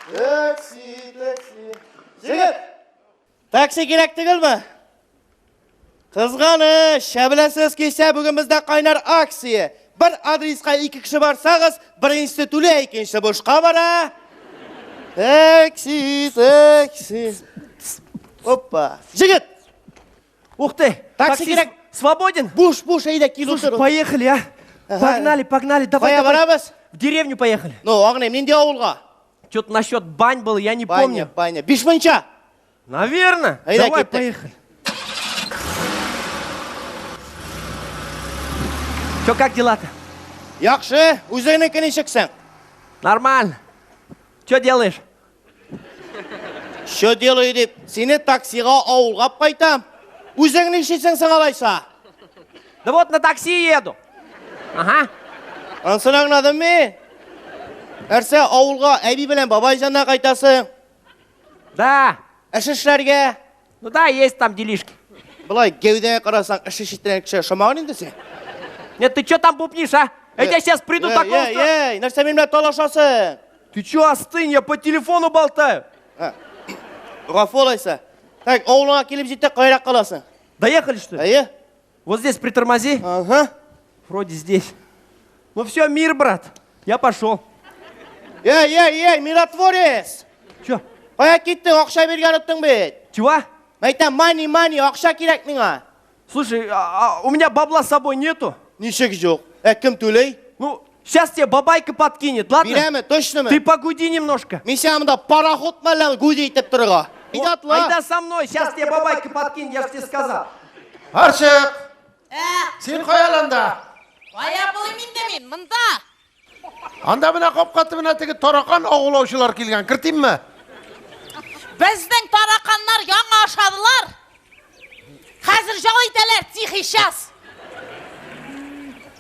Taksi. Жігіт, такси керек түгіл ма? Қызғаны, шәбілесіз келсе бүгін бізде қайнар акция. Bir adresқа 2 кіші барсағыз, біріншісі төле, екіншісі бошқа бара. Такси. Опа. Жігіт. Ух ты, Такси керек. Свободен? Буш, айда келу Слушай, поехали, а? Погнали, давай. барабыз. В деревню поехали. Ну, ағынайым, ненде ауылға? Что-то насчет бань было, я не помню. Баня. 5 мыңша. Наверное. Айда Давай, кеттік. поехали. Что, как дела-то? Яқшы, өзіңнің кінешексің. Нормально. Что делаешь? Шо делаю деп, сені таксиға ауылға қайтам. Өзіңнің шешсің сыңалайса. Да вот на такси еду. Ага. Ансынағын адым мен. Әрсе ауылға әбі білен бабай жанына қайтасың. Да. Әшішлерге. Ну да, есть там делишки. Бұлай кеудене қарасаң, әшіштірен кіші шамағын ендесің. Нет, ты что там бубнишь, а? Я сейчас приду такого... Нәрсе менімен талашасың. Ты что, остынь, я по телефону болтаю. Ғафу олайса. Так, ауылыңа келіп жетті қайрақ қаласың. Доехали, что ли? Әйе? Вот здесь притормози. Ага. Вроде здесь. Ну все, мир, брат. Я пошел. Миротворец. Че? Қая кеттің, ақша берген ұттың бет. Чего? Мәйтен, мани, ақша керек меңа. Слушай, у меня бабла с собой нету. Нешек жоқ. Кім төлей? Ну, сейчас тебе бабайка подкинет, ладно? Беремі, точно ма? Ты погуди немножко. Мен сәмінде параход мәлі гудейтіп тұрға. Айда со мной, сейчас тебе бабайка подкинет, я же тебе сказал. Аршық, сен қояланда. Қоя болаймен демен, мұнда. Анда мына қопқаты мына тегі торақан оғылаушылар келген, кіртейін ме? Біздің тарақандар яңа ашадылар. Қазір жалайталар, тихий шас.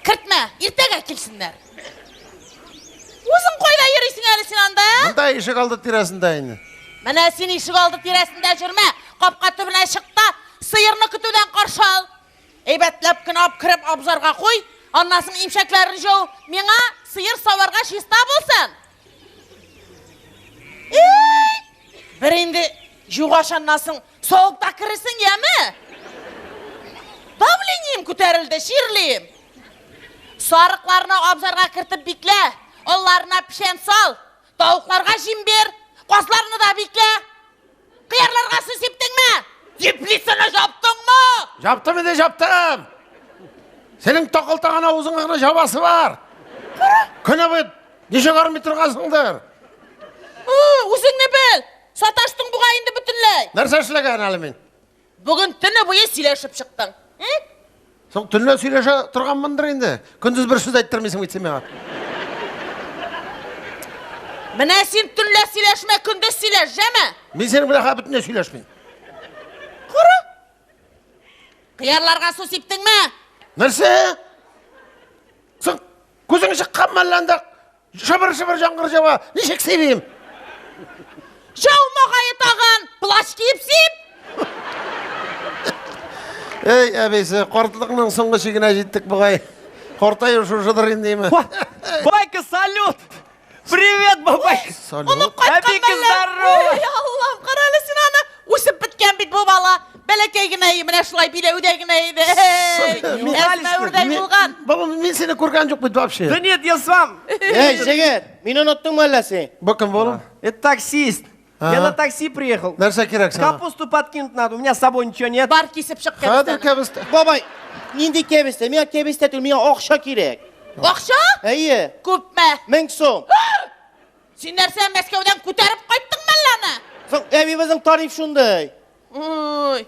Кіртме, ертеге келсіндер. Өзің қойда ерейсің әлі сен анда? Мұнда ешік алды тирасында ені. Міне сен ешік алды тирасында жүрме. Қопқа түбіне шықта, сиырны күтуден қаршал. Әйбәтләп кінап кіріп абзарға қой, аннасың имшәкләрін жау, меңа сиыр саварға шиста болсын. Бір енді жуғаш аннасың соғықта кірісің, емі? Давлением көтерілді, ширлейім. Сарықларына абзарға кіртіп бикле, оларына пішен сал, тауықларға жем бер, қосыларына да бикле. Қиярларға су септің ме? Еплесіні жаптың ма? Жаптым еде жаптым. Сенің тоқылтаған аузың ғана жабасы бар. Күні бұд, неше қармай тұрғасыңдар? Өзің не біл? Саташтың бұғайынды бүтінлей. Нәрсәшілеген әлімен? Бүгін түні бұйы силешіп шықтың. Соң түніне сөйлеше тұрған мұндыр енді. Күндіз бір сөз айттырмайсың өйтсе меға. Міне сен түнле силешме, күндіз силеш, жеме? Мен сенің біляға бүтіне сөйлешмейін. Құры? Қиярларға су септің ме? Нәрсе? Соң көзің шыққан мәлләнді шыбыр-шыбыр жаңғыр жауа нешек себейім? Жаумағайы таған, плаш киіп сеп. Ей, әбейсі, қортылығының соңғы шегіне жеттік бұғай. Қортай ұшушыдыр ендеймі? Байка, салют! Привет, бабайка! Салют! Әбейка, здорово! Ей, Аллам, қаралы сен ана. Өсіп біткен бит бұл бала. Бәлекейгіней, міне шылай билеудегінейді. Әсме үрдей болған. Баба, мен сені көрген жоқ бейді вообще. Да нет, я сам. Жігіт, мен ұнаттың мәлләсі. Бұкым болым? Это таксист. Я на такси приехал. Нәрсе керек сана? Капусту подкинуть надо, у меня с собой ничего нет. Бар кесіп шық Қадыр кәбістен. кәбісті. Бабай, ненде кебісті? Мен кебісті түл, мен ақша керек. Ақша? Әйе, Көп мә? 1000 сом. Сен нәрсе Мәскеуден көтеріп қайттың мәлләні? Соң, әбей біздің тариф шундай. Ой,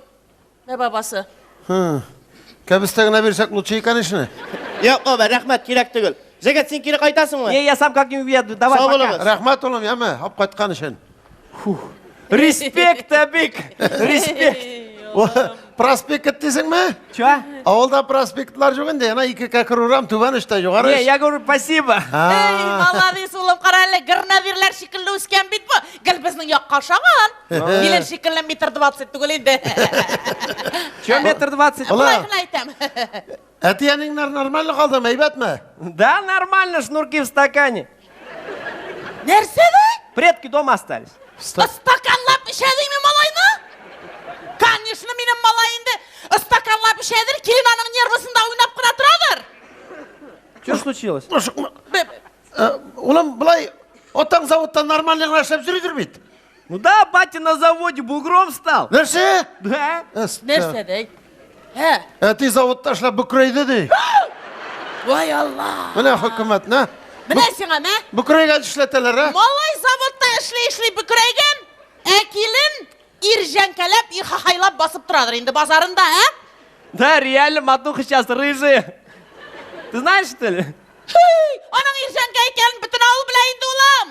мә бабасы. Кәбістігіне берсек лучше конечно. Yok baba, рахмет, керек түгіл. Жігіт, сен кері қайтасың ма? Не, я сам как-нибудь уеду. Давай, Сау пока. болыңыз. Рахмат олым, яма, ап қайтқан үшін. Респект, Абик. Респект. Проспект дейсің ме? Чё? Ауылда проспектлар жоқ енді, ана 2 кәкірурам түбән үшті жоғары. Не, я говорю, спасибо. Ей, молодец, ұлым қарайлы, гірнавирлер шекілі өскен бит бұ. Гіл біздің яққа шаған. Елен шекілі метр 20 түгіл енді. Чё, метр 20? Бұлай күн айтам. Әтияныңдар нормально қалды, мәйбәт ме? Да, нормально, шнурки в стакане. Нәрсе де? Привет, Таблетки дома остались. Стаканлап ішедіңме малайны? Конечно, менің малайынды стаканлап ішедір, кейін аның нервысында ойнап қыра тұрадыр. Что случилось? Улам, былай, отаң заводтан нормальный ашап жүрдір бейт. Ну да, батя на заводе бугром стал. Нәрсе? Да. Нәрсе дей? Ти заводта ашлап бүкірейді дей. Ой Алла. Міне хөкімет, на? Міне сеңа, мә? Бүкірейге ішлетелер, а? Малай заводта ішлей бүкірейген, әкелін иржәнкәләп, ихахайлап басып тұрадыр енді базарында, ә? Да, реально, матуха сейчас рыжая. Ты знаешь, что ли? Аның иржәнкә екенін бүтін ауыл біләйінді олам.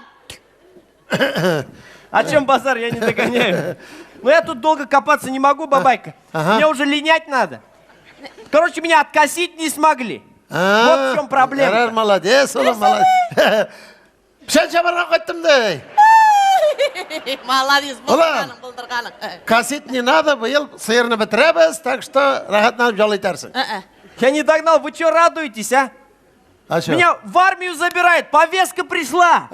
О чем базар, я не догоняю. Но я тут долго копаться не могу, бабайка. Мне уже линять надо. Короче, меня откосить не смогли. Вот в чем проблема. Ярар, молодец, улам, молодец. Пішен шабарға қойттым дей. Молодец, бұлдырғаның, бұлдырғаның. Косить не надо, быйыл сиырны бітіреміз, так что рахатнанып жалайтарсың. Я не догнал, вы что радуетесь, а? А что? Меня в армию забирают, повестка пришла.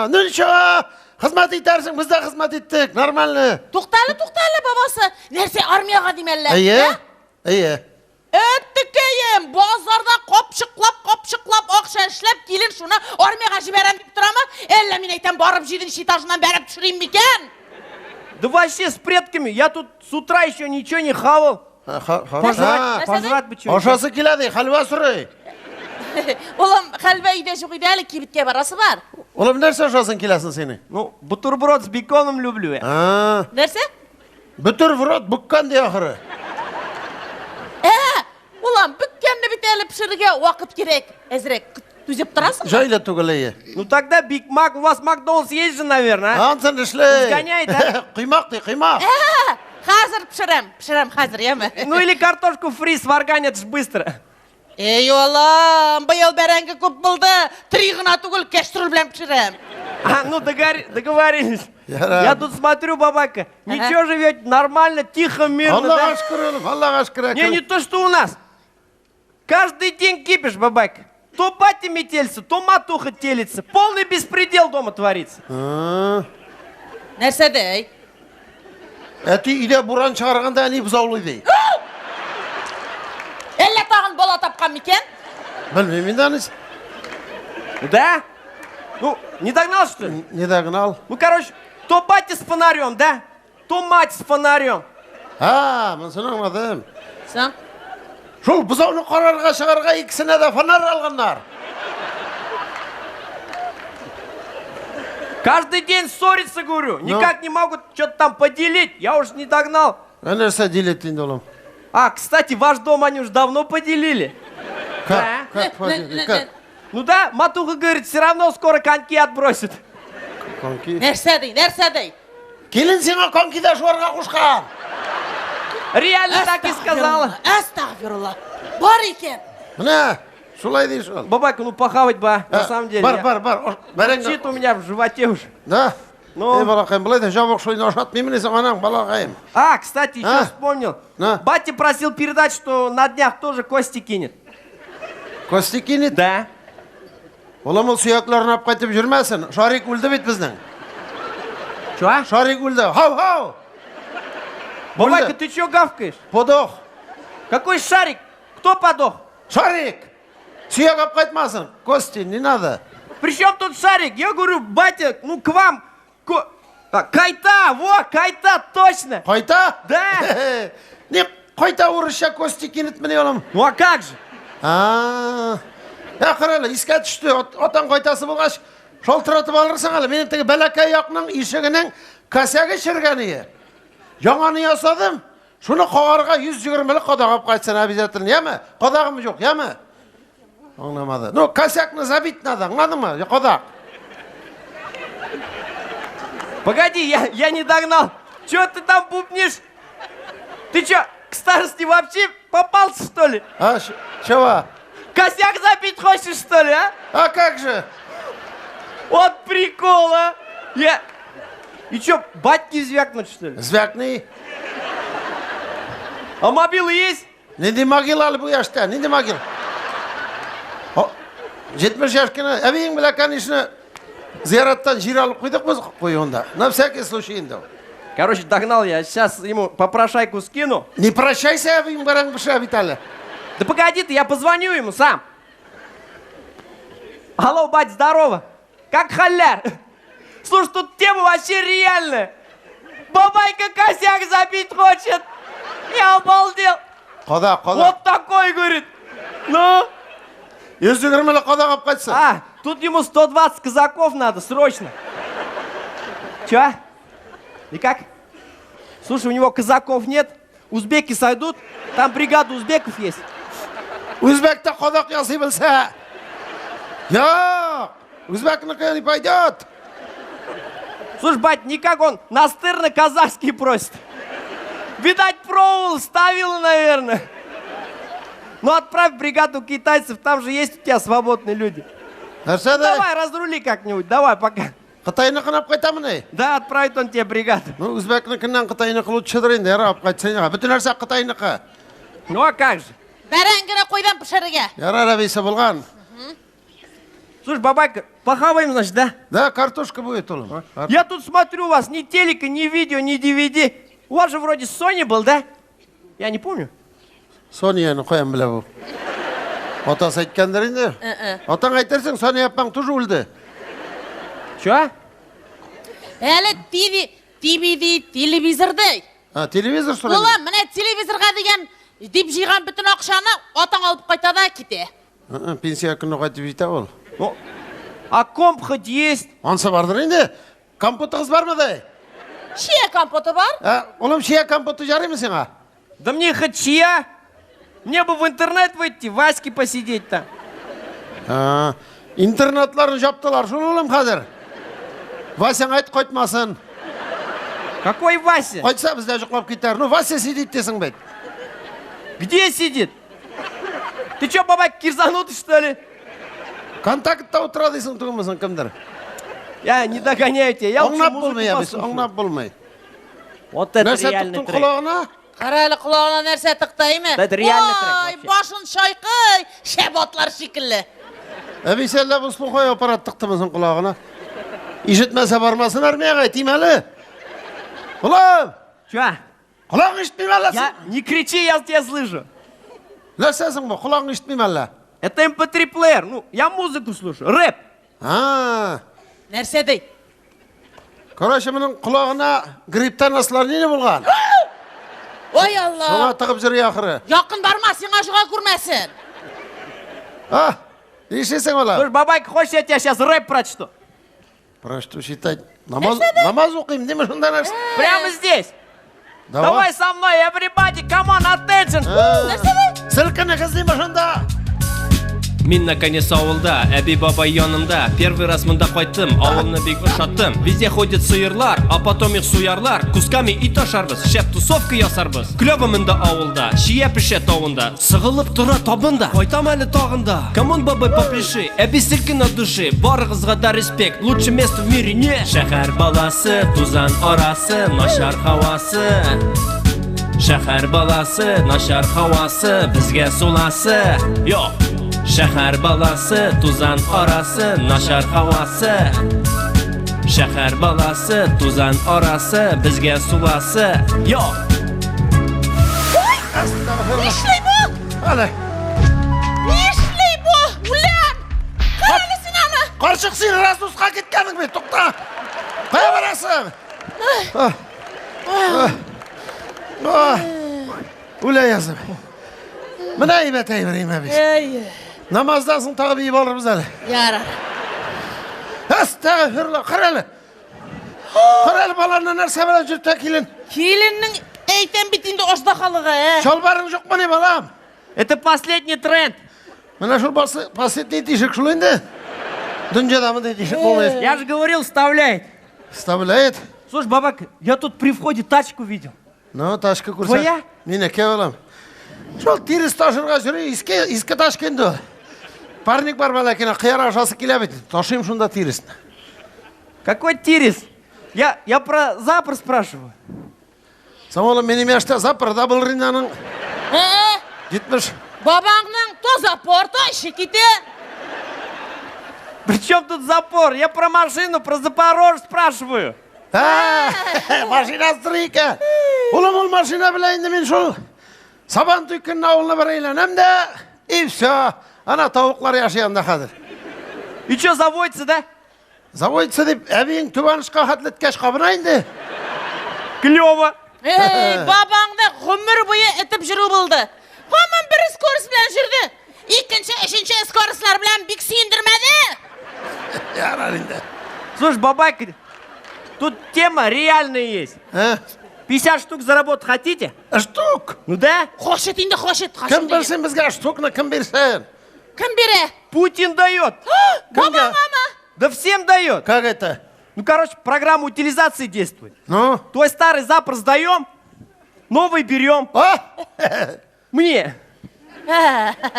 Ну ничего, қызмет етерсің, біз де қызмет еттік, нормально. Тоқталы, бабасы. Нәрсе армияға демелі? Ие. Өттікейім, базарда қопшықлап, ақша ішлеп, келін шуны армияға жіберем деп тұра ма? Әлі мен айтам, барып жидің шитажынан бәріп түшірейм бекен? Да вообще с предками, я тут с утра еще ничего не хавал. Пожрать бы что-нибудь. Ошасы келеді, халва сұрай. Олам, қалба үйде жоқ үйде әлі кебітке барасы бар. Олам, нәрсе ошасын келесін сені? Ну, бутерброд с беконом люблю я. Нәрсе? Бутерброд бұкқан де ақыры. Олам, бүккенді бітелі пішірге уақыт керек. Әзірек, түзеп тұрасың? Жайлы түгілейі. Ну тогда Биг Мак, у вас Макдональдс есть же, наверное, а? Антын ішлей. Сгоняет, а? Құймақ дей, құймақ. Қазір пішірем қазір, емі? Ну или картошку фри сварганят ж быстро. Ей, олам, бұйыл бәрәңгі көп болды. Тригына түгіл кәштіріл білем пішірем. Ну договорились. Ярам. Я тут смотрю, бабайка, ничего живете, нормально, тихо, мирно, Аллаға да? шүкір, олым, Аллаға шүкір. Не то, что у нас. Каждый день кипиш, бабайка. То батя метелится, то матуха телится. Полный беспредел дома творится. Нәрсе дей? Әти үйде бұран шығарғанда әне бұзаулы дей. Әлі тағын бола тапқан мекен? Білмеймін дәніс. Да? Ну, не догнал, что ли? Не дағынал. Ну, короче, то батя с фонарем, да? То мать с фонарем. Мен сені аңладым. Сен? Шол бұзауны қарарға шығарға ikisine de фонар алғандар. Каждый день ссориться, говорю. Никак не могут что-то там поделить. Я уж не догнал. Нәрсе делеттейді олым? А, кстати, ваш дом они уже давно поделили. Как поделить? Как? Ну да, матуха говорит, все равно скоро коньки отбросит. Конки? Нәрсе дей? Келін сеңа конкида жуарға құшқан. Реально так и сказала. Астағфирулла. Бар екен. Міне, шулай дей шол. Бабайка, ну похавать бы, на самом деле. Бар. Чит у меня в животе уже. Да? Ну. Балақайым, бұлай да жабық шойын ашатмаймын есің анам, балақайым. А, кстати, еще вспомнил. На. Батя просил передать, что на днях тоже кости кинет. Кости кинет? Да. Олам ол сүйеклерін ап қайтып жүрмәсін. Шарик өлді бет біздің. Что? Шарик өлді. Хау! Бабайка, ты что гавкаешь? Подох. Какой шарик? Кто подох? Шарик! Сүйек ап қайтмасын. Кости, не надо. При чем тут шарик? Я говорю, батя, ну к вам... Кайта, кайта, точно. Қайта? Да. Не, қайта орысша кости кинет міне олам. Ну а как же? Қаралы, еске түсті. Отан қайтасы болғаш, шол тұратып алырсың әлі. Менің тегі бәләкәй яқының ишігінің кәсәгі шырғаны. Жаңаны ясадым. Шуны қоғарға 120-лік қодағап қайтсын обязательно. Емі? Қодағым жоқ, емі? Аңламады. Ну, косякны забить надо, аңлады ма? Қодақ. Погоди, я не догнал. Чё ты там бубнишь? Ты чё, к старости вообще попался, что ли? Чего? Косяк забить хочешь, что ли, а? А как же? Вот прикол, а? И чё, батьки звякнуть, что ли? Звякни. А мобилы есть? Не демагил алы bu yaşta, ne demagil? 70 yaşkına, eviyin bile kanişini зияраттан жер алып қойдық қой онда. На всякий случай енді. Короче, догнал я. Сейчас ему попрошайку скину. Не прощайся, им баран быша, Виталя. Да погоди ты, я позвоню ему сам. Алло, бать, здорово. Как халяр? Слушай, тут тема вообще реальная. Бабайка косяк забить хочет. Я обалдел. Қода. Вот такой, говорит. Ну? 120 қода қап қайтса. А, тут ему 120 казаков надо, срочно. Чё? И как? Слушай, у него казаков нет. Узбеки сойдут. Там бригада узбеков есть. Өзбекті қодақ ясы білсе. Жоқ, өзбекінікі не пойдет. Слушай, бать, никак он настырно-казахский просит. Видать, пробовал, ставил, наверное. Ну, отправь бригаду китайцев, там же есть у тебя свободные люди. Давай, разрули как-нибудь, давай, пока. Қытайны қынап қайтамын, ей? Да, отправит он тебе бригаду. Ну, өзбекінікінен Қытайныкі лучшыдыр енді, әрі қайтсайнаға. Бүтін әрсе Қытайныкі. Ну, а как же? Бәрәңгіні қойдан пішіріге. Ярар әбейсі болған. Слушай, бабайка, похаваем, значит, да? Да, картошка будет, Олым. Я тут смотрю, у вас ни телека, ни видео, ни DVD. У вас же вроде Sony был, да? Я не помню. Сонияны қоям біле бұл. Отасы айткандыр енді. Отаң айтерсің, Сония апаң тұжы өлді. Чё? Әлі DVD, телевизорды. Телевизор сұрайын. Ола, міне телевизорға деген деп жиған бүтін ақшаны отаң алып қайтада кете. Пенсия күні қайтып жейті ол. Ну, а комп хоть есть? Анса бардыр енді. Компотығыз бар ма дай? Шия компоты бар? Олым шия компоты жарай ма сеңа? Да мне хоть чья? Мне бы в интернет выйти, Ваське посидеть там. Интернетларын жаптылар, шын олым қазір. Васяң айт қойтмасын. Какой Вася? Қойтса бізде жұқлап кетер. Ну, Вася сидит десің бәйт. Где сидит? Ты чё, бабай, кирзанутый, что ли? Контактта отыра дейсің тұғымызың кімдір? Я не догоняю тебя, я лучше Оңнап музыку болмай, послушаю. оңнап болмай. Вот это Нәрсе реальный тұқтың трек. құлағына? Қарайлы құлағына нәрсе тықтаймы? Это реальный трек Ой, вообще. башын шайқай, шәботлар шекілі. Әбейсәлі бұл қой аппарат тұқтымызың құлағына. Ишітмәсе бармасын армияға, тим әлі. Құлағым! Чё? Құлағың ишітмейм әлі? Не кричи, я тебя слышу. Нәрсесің бұл, құлағың ишітмейм әлі? Это MP3 плеер, ну, я музыку слушаю, рэп. Нәрсе дей? Короче, мұның құлағына гриптан асылар нені болған? Ой, Алла! Соңа тығып жүр яқыры. Яқын барма, сен ажыға көрмәсін. Ешесің ола? Слушай, бабайка, хочешь, я тебя сейчас рэп прочту? Прочту, считать. Намаз оқимын, деме шында нәрсе? Прямо здесь. Давай со мной, everybody, come on, attention. Сілкіні қыз деме шында? Мен наконец ауылда, әби бабай янымда. Первый раз мында қайттым, ауылны бек ұшаттым. Везде ходят сыйырлар, а потом их суярлар. Кусками ит ашарбыз, шәп тусовка ясарбыз. Клёбы мында ауылда, шия пішет тауында. Сығылып тұра табында, қайтам әлі тағында. Камон бабай попляши, әби сілкін от души. Барығызға да респект, лучше место в мире не. Шәһәр баласы, тузан арасы, нашар хавасы. Шәһәр баласы, нашар хавасы, бізге суласы. Йо! Шәһәр баласы, тузан арасы, нашар хавасы. Шәһәр баласы, тузан арасы, бізге суласы. Йо! Нишлей бұл? Әлі. Нишлей бұл? Улан! Қарайлы сен аны? Қаршық сен Расусқа кеткенің бе, тұқта. Қая барасың? Улай язым. Мына ебет әйбірейм әбейс. Намаздасың тағы бейіп алырмыз әлі. Яра. Астағфирулла, қарайлы. Қарайлы баларына нәрсе бала жүртті келін. Келіннің әйтен бітінде осда қалыға, Шалбарың жоқ па не балам? Это последний тренд. Мына шул последний тишек шул енді. Дүнжадамы да тишек болмайыз. Я же говорил, вставляет. Вставляет. Слушай, бабак, я тут при входе тачку видел. Ну, ташка көрсет. Твоя? Мен әке балам. Шол тиріс ташырға жүрі, иске ташкенді. Парник бар бала екені, қияр ашасы келе бет. Ташим шунда тирісін. Какой тирис? Я про запор спрашиваю. Самолы менің яшта запыр дабыл ринаның жетміш. Бабаңның тоза порта іші кете. При чем тут запор? Я про машину, про Запорожье спрашиваю. Машинасы тұр екен. Ұлым ол машина білейін де мен шол Сабан түйкінің ауылына бір ейләнем де, и все, ана тауықлар яшаянда қазір. И что, заводится, да? Заводится деп, әбейін түбанышқа хатлеткеш қабынайын де. Клево. Бабаңды ғұмыр бойы етіп жүру болды. Қомын бір скорыс білән жүрді. Екінші, үшінші скорыслар білән бик сүйіндірмәді. Ярар енді. Слушай, бабайка, тут тема реальная есть. 50 штук заработать хотите? Штук? Ну да. Қошет енді қошет. Кім берсен бізге штукны, кім берсен? Кім бере? Путин дает. Бабаң ама? Да всем дает. Как это? Ну, короче, программа утилизации действует. Ну? Твой старый запор сдаем, новый берем. Мне.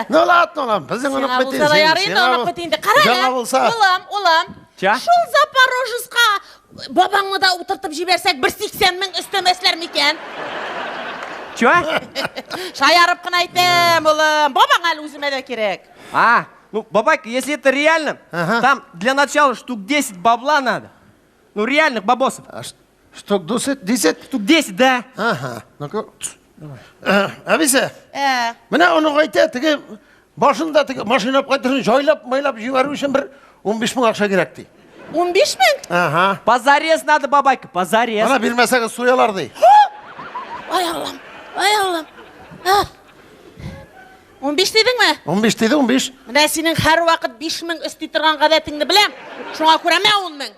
Ну ладно, олам, біздің ұнық Сена болса да ярайын, ұнық бітейінді. Жаңа болса. Олам. Ча? Шол Запорожецқа бабаңы да утыртып жіберсек 180 мың үстемеслер мекен? Чё? Шаярып қына айтем, олам. Бабаң әлі өзіме де керек. Ну, бабайка, если это реально, там для начала штук 10 бабла надо. Ну, реальных бабосов. Штук 10? Штук 10, да. Ага. Ну-ка. Әбесе, міне оны қайта, тіге башында тіге машина қайтырын жайлап жіберу үшін бір 15 мың ақша керек дей. 15 мың? Ага. Позарез надо, бабайка, позарез. Ана бермесеге суялар дей. Ай Аллам. 15 дедің ме? 15 дейді, 15. Міне сенің әр уақыт 5 мың үсті тұрған ғадетіңді білем. Шуңа көреме 10 мың.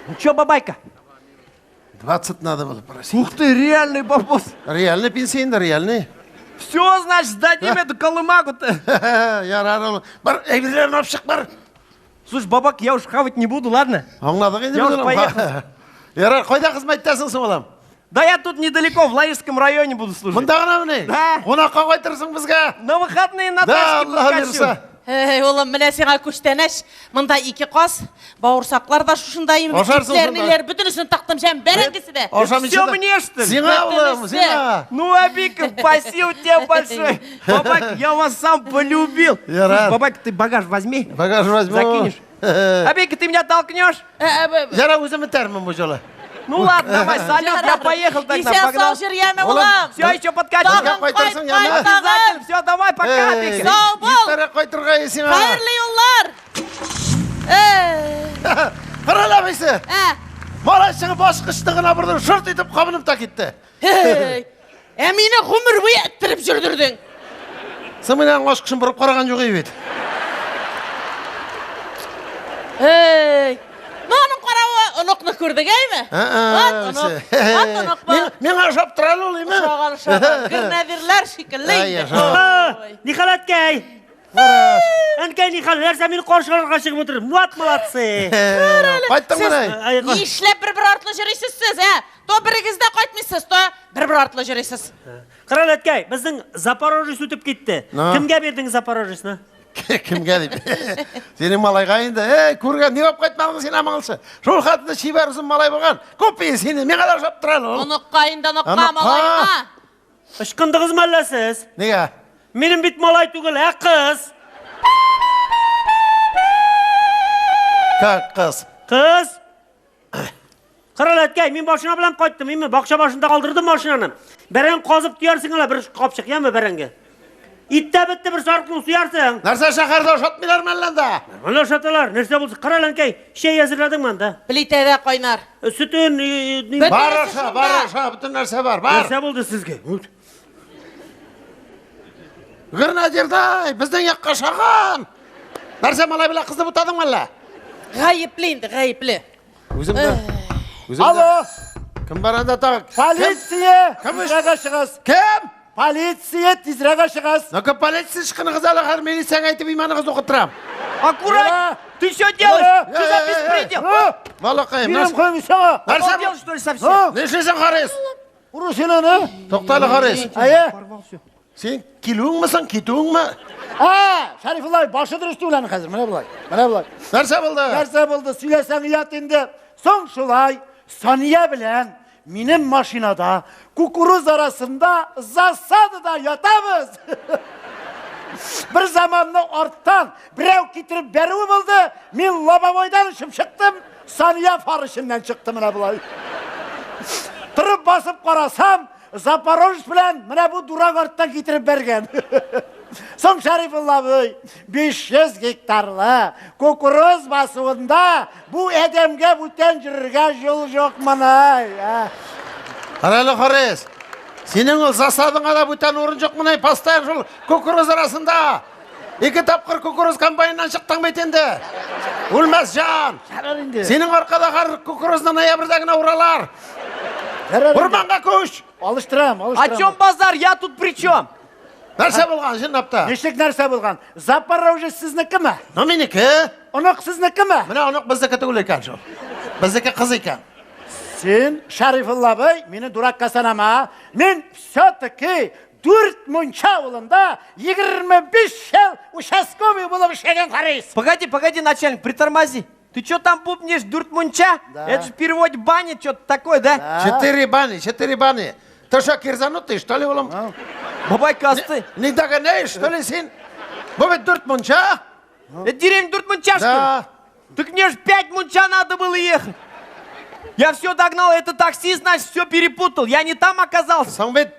Ну, чё, бабайка? 20 надо было просить. Ух ты, реальный бабос. Реальный пенсийный, реальный. Все, значит, сдадим эту колымагу-то. Ярар ол. Бар, әйбілерін алып шық, бар. Слушай, бабак, я уж хавать не буду, ладно? Аңладық енді Я уже білем. поехал. Ярар, қойда қызметтесің олам? Да я тут недалеко, в Лаишском районе буду служить. Мұнда ғана міне? Да. Қонаққа қайтырсың бізге? На выходные на Да, тачке Аллах подкачу. берса. Олам, міне сеңа көштенеш. Мұнда 2 қос, бауырсақлар да шушындай Ошарсың үміттерлерінелер. Бүтін үшін тақтым жәм бәрінгісі де. Все мне, что ли? Сиңа, олам, сиңа. Ну, Абика, спасибо тебе большое. Бабак, я вас сам полюбил. Я рад. Слушай, бабак, ты багаж возьми. Багаж возьму. Закинешь. Абика, ты меня толкнешь? Жара өзім өтермін бұл жолы. Ну ладно, давай, салют, я поехал тогда, Сен погнал. сау жүргеме, олам. Все, еще подкачиваем. Тағын қайтарсың, яна. Обязательно, все, давай, пока, Абика. Сау бол. Еттері қайтырға есіңа. Қайырлы yollar. Қарала бейсі. Малайшыңы басқыштығына бұрды шырт етіп қабынып та кетті. Әмені ғұмыр бойы әттіріп жүрдірдің. Сымынан қошқышын бұрып қараған жоқ ебет. Мұның қарауы ұнықны көрдік әйме? Мен ашап тұралы ол еме? Шағал, гірнәдірлер шекілі. Николаткай! Әнкәй Никол, әрсә мені қоршыларға шығып отыр. Муат молодцы! Қайттың мұнай? Не ішлеп бір артлы жүресіз сіз, То бірігізді қайтмайсыз, то бір артлы жүресіз. Қырал әткәй, біздің Запорожец өтіп кетті. Кімге бердің Запорожецны? Кімге деп? Сенің малайға енді, көрген, не болып қайтмағың сен амалшы? Жол қатында шибар ұзын малай болған. Көп бейін сені, мен қадар жап тұралы ол. Ұныққа енді ұныққа малайға. Ұшқынды қыз мәлләсіз. Неге? Менің бит малай түгіл, қыз. Как қыз? Қыз? Қырал әткәй, мен машина білән қайттым, мен бақша башында қалдырдым машинаны. Бәрән қазып tuyarсың ала, бір қапшық, яма бәрәнге. Итті бітті бір сарқын сұярсың. Нәрсе шақарда ұшатмайлар мәлләнда? Мәлі ұшатылар, нәрсе болсы. Қырал әнкәй, шей әзірладың манда. Плитеде қойнар. Сүтін... Бараша, бүтін нәрсе бар, бар. Нәрсе болды сізге. Гірнадердай, біздің яққа шаған. Нәрсе малай біле қызды бұтадың мәлі? Ғайыплі енді, ғайыплі. Өзімді. Алло, Кім бар анда тағы? полиция, Кім? тизрәк ашығыз. Кім? Полиция, тизрәк ашығыз. Ну-ка, полиция шықыны қызалы қар, милицияң айтып иманы қыз оқыттырам. Аккуратно! Ты что делаешь? Что за беспредел? Балақайым, Менің қойым саңа. Обалдел, что ли, совсем? Не ішесің қарес? Ұры сен аны. Тоқталы қарес. Сен келуің мүсің, кетуің мі? Шарифуллай, башы дұрысты ұланы қазір. Міне бұлай. Нәрсе болды? Нәрсе болды, сөйлесең ұят енді. Соң шылай, Сания білән, менің машинада, кукуруз арасында засадыда ятамыз. Bir zamanlı ortadan birey getirip berüğü buldu. Min lavaboydan uçup çıktım. Saniye farışından çıktım mına bulay. Tırıp basıp karasam, Zaporoj bilen mına bu durak ortadan getirip bergen. Soң Şerifullah Bey, 500 gektarlı kukuruz basıvında bu edemge büten jirge yol yok mana. Karaylı Horis, senin o zasadına da büten orun yok mana, pastayın şol kukuruz arasında. 2 tapkır kukuruz kampanyadan çıktın beytende. Ulmaz can. Senin arkada kar kukuruzdan noyabr'dagina uralar. Urmanға koş. Alıştıram. О чем базар? Я тут при чем? Нәрсе болған жинапта? Нештек нәрсе болған? Запорожец сізнікі ме? No meniki? Онық сізнікі ме? Mine onu bizdeki tugul ekan şu. Bizdeki kız ekan. Sen Şerifullah Bey, meni durakka sanama. Men все-таки 4 muncha yılında 25 yıl участковый болып işlеген қарайсыз. Погоди, начальник, притормози. Ты что там бубнишь, дуртмунча? Да. Это же в переводе баня, что-то такое, да? 4 бани. Ты что, кирзанутый, что ли, улам? Бабай косты. Не догоняешь, что ли, син? Bu ведь 4 muncha? Это деревня Дуртмунча, что ли? Да. Так мне же 5 мунча надо было ехать. Я все догнал, это таксист, значит, все перепутал. Я не там оказался. Sen bet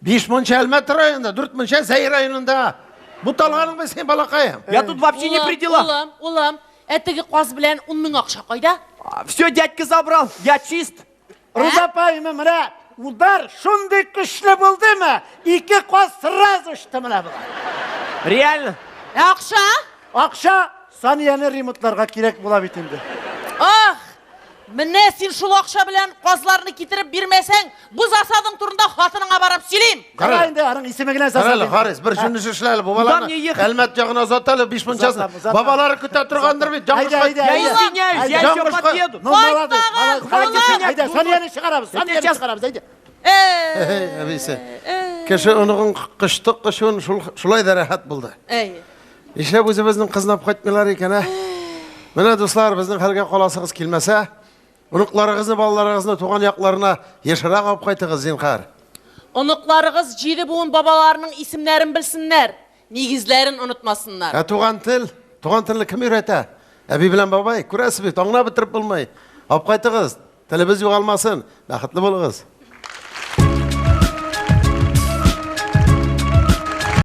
5 muncha Almaty rayonunda, 4 muncha Zay rayonunda. Bu talğanın ben sen balakayım. Я тут вообще не при делах. Улам, этігі қоз білән ұнның ақша қойда? Все дядька забрал, я чист. Rıza payımı mıra, ular şunday güçlü buldu mu? 2 koz sırraz uçtu mıra bu. Реально. Ақша? Akşa saniyeni remontlarga gerek bula bitindi. Ах, міне сен шул ақша білән қозларыны кетіріп бермесең, bu zasadың turunda xatınına barıp sileyim. Kara indi arın isimigine Karaylı sasabın. Haris, bir şunu şişleli bu Ulan balana. niye yıkın? Elmet yağına uzatalı 5 munchasını. Uzatma. Babaları küte turgandır bir. Haydi, haydi, Я haydi. извиняюсь, я Haydi. еще подъеду. No, молодец, Koytağız, молодец. хватит Haydi, меня haydi, тут. saniyeni çıkarabız, saniyeni сейчас- çıkarabız, haydi. Hey, abisi. Keşke onun kıştık kışın şulay da rahat buldu. İşte bu bizning qiznab qaytmalar ekan ha. Mana do'stlar, bizning halga qolasınız kelmasa, unuqlaringizni, balalaringizni tuğan yaqlarına yashiroq olib qaytınız zinhar. Onuqlarınız jiri buğun babalarının isimlerini bilsinler. Negizlerini unutmasınlar. Ha tuğan tilni kim öğrete? Abi bilan babay, ko'rasiz, tongna bitirib bo'lmay. Olib qaytınız. Tilimiz yo'qolmasin. Baxtli bo'ling'iz.